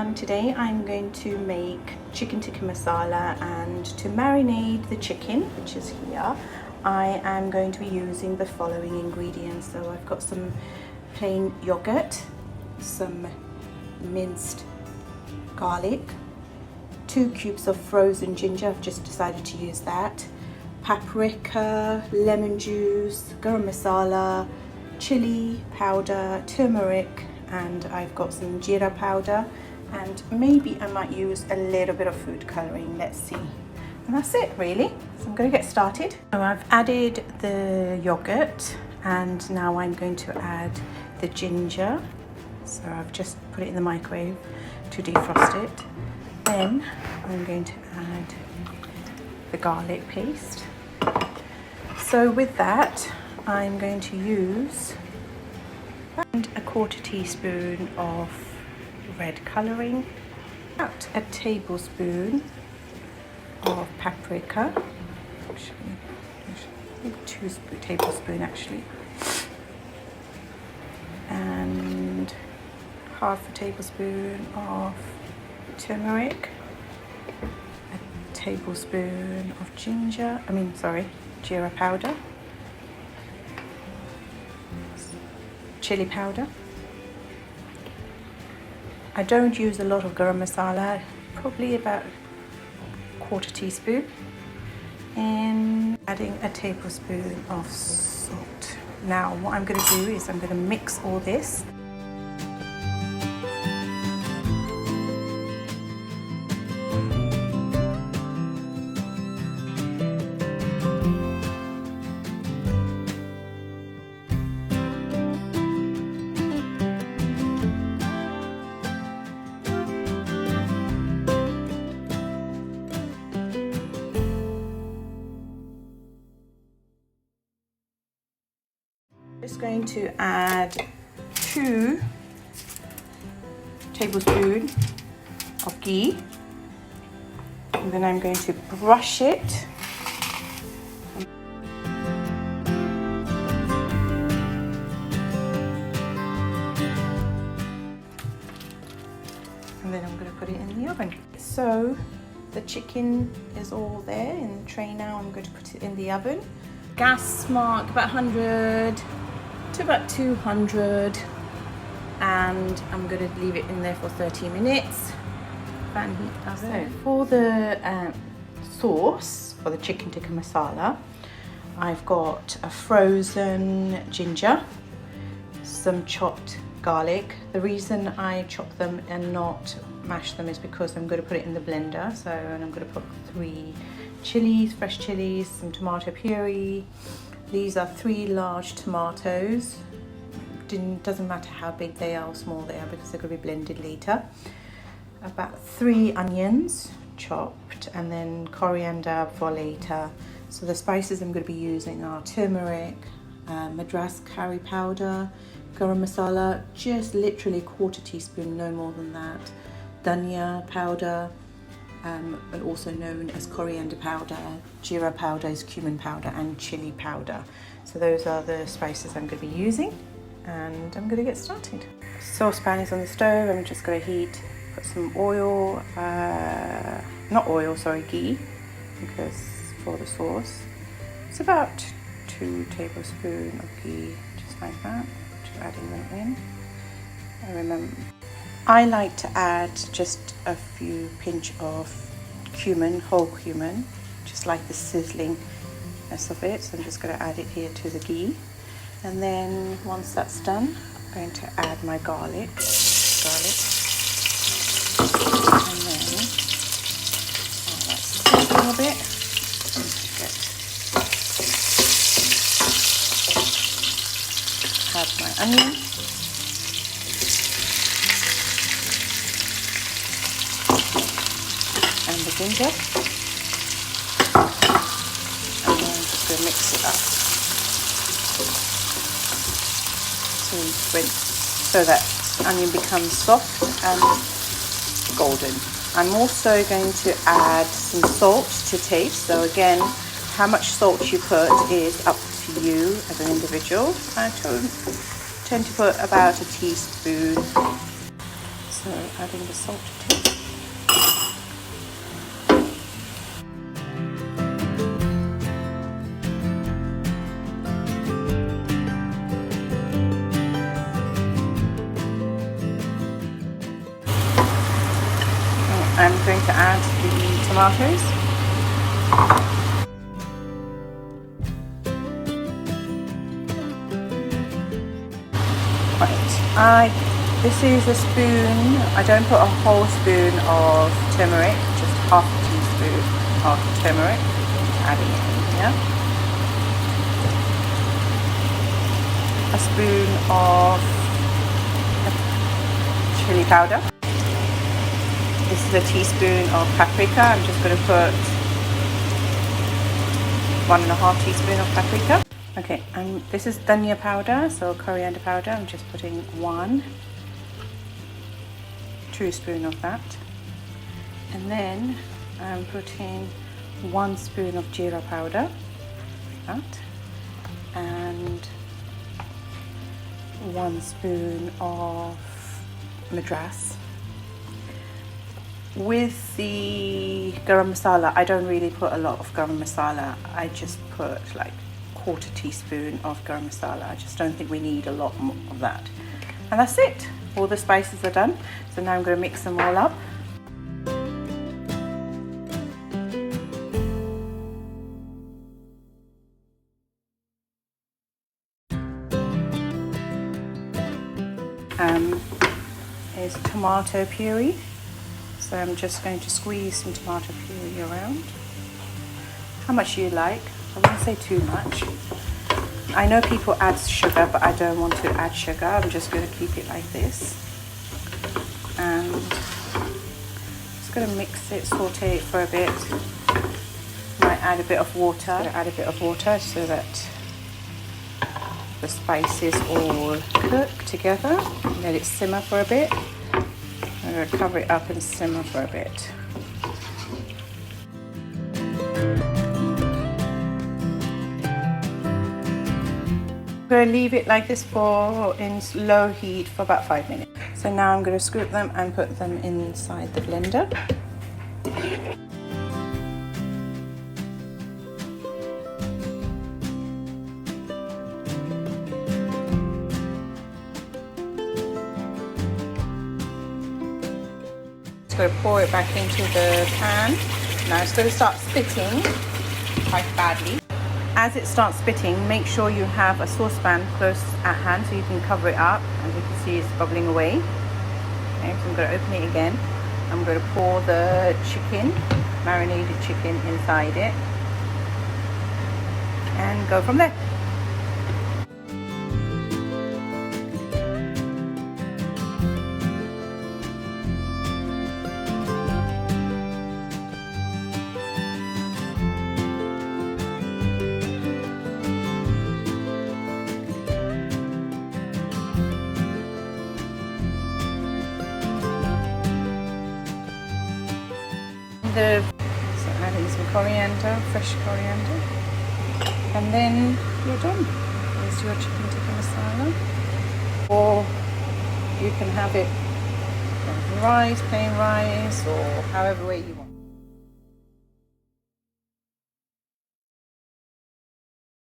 everyone, today I'm going to make chicken tikka masala, and to marinate the chicken, which is here, I am going to be using the following ingredients. So I've got some plain yogurt, some minced garlic, 2 cubes of frozen ginger, I've just decided to use that, paprika, lemon juice, garam masala, chili powder, turmeric, and I've got some jeera powder, and maybe I might use a little bit of food colouring, let's see. And that's it really, so I'm going to get started. So I've added the yogurt and now I'm going to add the ginger. So I've just put it in the microwave to defrost it. Then I'm going to add the garlic paste. So with that I'm going to use and a 1/4 teaspoon of red colouring, about a tablespoon of paprika, maybe 2 tablespoons actually, and 1/2 tablespoon of turmeric, a tablespoon of jeera powder, chili powder. I don't use a lot of garam masala, probably about 1/4 teaspoon, and adding a tablespoon of salt. Now what I'm going to do is I'm going to mix all this. Just going to add 2 tablespoons of ghee, and then I'm going to brush it. And then I'm going to put it in the oven. So the chicken is all there in the tray now. I'm going to put it in the oven. Gas mark about 100 to about 200, and I'm going to leave it in there for 30 minutes. Fan heat oven. So for the sauce for the chicken tikka masala, I've got a frozen ginger, some chopped garlic. The reason I chop them and not mash them is because I'm going to put it in the blender. So, and I'm going to put 3 chilies, fresh chilies, some tomato puree. These are 3 large tomatoes. Doesn't matter how big they are or small they are because they're going to be blended later. About 3 onions chopped, and then coriander for later. So the spices I'm going to be using are turmeric, madras curry powder, garam masala, just literally 1/4 teaspoon, no more than that, dhania powder, and also known as coriander powder, jeera powder is cumin powder, and chili powder. So those are the spices I'm going to be using, and I'm going to get started. Saucepan is on the stove. I'm just going to put some oil, ghee, because for the sauce. It's about 2 tablespoons of ghee, just like that, just adding them in. And remember, I like to add just a few pinch of cumin, whole cumin, just like the sizzlingness of it. So I'm just going to add it here to the ghee, and then once that's done, I'm going to add my garlic, and then that's sizzling a bit. Add my onion. And the ginger, and then I'm just going to mix it up so that onion becomes soft and golden. I'm also going to add some salt to taste. So again, how much salt you put is up to you as an individual. I tend to put about a teaspoon. So adding the salt to taste. I'm going to add the tomatoes. Right, this is a spoon. I don't put a whole spoon of turmeric, just half a teaspoon of turmeric. Adding it in here. A spoon of chili powder. This is a teaspoon of paprika. I'm just going to put 1.5 teaspoon of paprika. Okay, and this is dhania powder, so coriander powder. I'm just putting 1 teaspoon of that. And then I'm putting 1 spoon of jeera powder. That. And 1 spoon of madras. With the garam masala, I don't really put a lot of garam masala. I just put like 1/4 teaspoon of garam masala. I just don't think we need a lot more of that. And that's it. All the spices are done. So now I'm going to mix them all up. Is tomato puree. So I'm just going to squeeze some tomato puree around. How much you like. I wouldn't say too much. I know people add sugar, but I don't want to add sugar. I'm just going to keep it like this. And just going to mix it, saute it for a bit. Might add a bit of water. Add a bit of water so that the spices all cook together. Let it simmer for a bit. I'm going to cover it up and simmer for a bit. I'm going to leave it like this in low heat for about 5 minutes. So now I'm going to scoop them and put them inside the blender. Going to pour it back into the pan. Now it's going to start spitting quite badly. As it starts spitting, make sure you have a saucepan close at hand so you can cover it up. As you can see, it's bubbling away. Okay, so I'm going to open it again. I'm going to pour the chicken, marinated chicken, inside it and go from there. So adding some coriander, fresh coriander, and then you're done. There's your chicken tikka masala. Or you can have it with rice, plain rice, or however way you want.